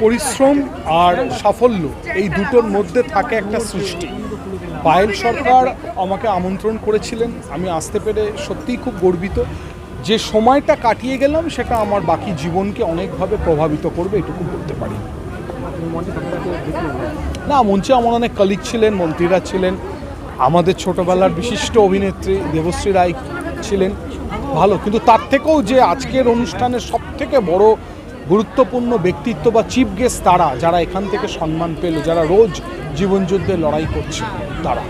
পরিশ্রম আর সাফল্য এই দুটোর মধ্যে থাকে একটা সৃষ্টি। পায়েল সরকার আমাকে আমন্ত্রণ করেছিলেন, আমি আসতে পেরে সত্যিই খুব গর্বিত। যে সময়টা কাটিয়ে গেলাম সেটা আমার বাকি জীবনকে অনেকভাবে প্রভাবিত করবে, এটুকু বলতে পারি। না, মঞ্চে আমার অনেক কলিগ ছিলেন, মন্ত্রীরা ছিলেন, আমাদের ছোটবেলার বিশিষ্ট অভিনেত্রী দেবশ্রী রায় ছিলেন, ভালো। কিন্তু তার থেকেও যে আজকের অনুষ্ঠানের সবথেকে বড় গুরুত্বপূর্ণ ব্যক্তিত্ব বা চিফ গেস্ট তারা, যারা এখান থেকে সম্মান পেল, যারা রোজ জীবনযুদ্ধে লড়াই করছে, তারা।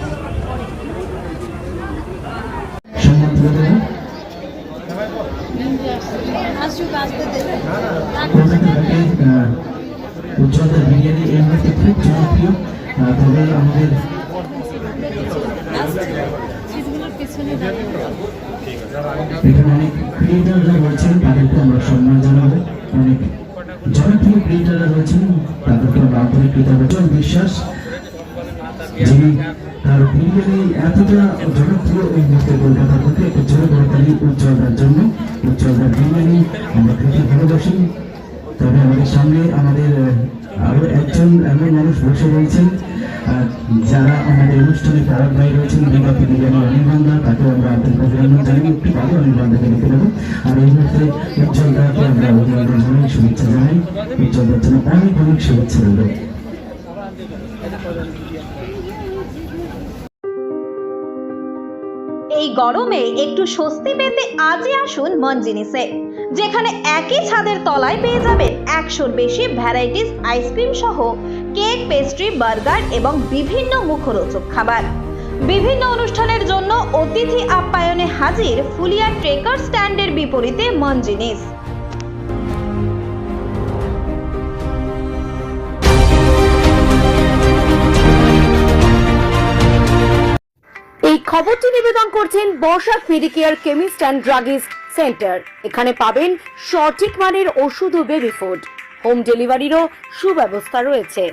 উজ্জ্বলদার বিরিয়ানি এই মুহূর্তে খুব জনপ্রিয়, তবে আমাদের এখানে অনেক ক্রিয়েটাররা রয়েছেন, তাদেরকে আমরা সম্মান জানাবো। অনেক জনপ্রিয় ক্রিয়েটাররা রয়েছেন, তাদেরকে আমরা আন্তরিক কৃতজ্ঞতা। বিশ্বাস যিনি তার বিরিয়ানি এতটা জনপ্রিয় এই মুহূর্তে কলকাতার মধ্যে, একটু জোরে করতালি উজ্জ্বলদার জন্য। উজ্জ্বলদার বিরিয়ানি আমরা খেতে ভালোবাসি। তবে আমাদের সামনে আমাদের আরো একজন এমন মানুষ বসে রয়েছেন যারা আমাদের অনুষ্ঠানে তারক ভাই রয়েছেন, বিগত বিরিয়ানি অনির্বাণদা, তাকে আমরা আন্তরিক অভিনন্দন জানাই। একটু ভালো অনির্বাণদাকে দেখে নেব। আর এই মুহূর্তে উজ্জ্বলদাকে আমরা অভিনন্দন জানাই, শুভেচ্ছা জানাই। উজ্জ্বলদার জন্য অনেক অনেক শুভেচ্ছা রইল। এই গরমে একটু স্বস্তি পেতে আজই আসুন মনজিনিসে, যেখানে একই ছাদের তলায় পেয়ে যাবেন 100-র বেশি ভ্যারাইটিস আইসক্রিম সহ কেক, পেস্ট্রি, বার্গার এবং বিভিন্ন মুখরোচক খাবার। বিভিন্ন অনুষ্ঠানের জন্য অতিথি আপ্যায়নে হাজির ফুলিয়া ট্রেকার স্ট্যান্ডের বিপরীতে মনজিনিস। এই খবরটি নিবেদন করছেন বর্ষাক medicare chemist and druggist centre. এখানে পাবেন সঠিক মানের ওষুধ ও বেবি ফুড। হোম ডেলিভারিরও সুব্যবস্থা রয়েছে।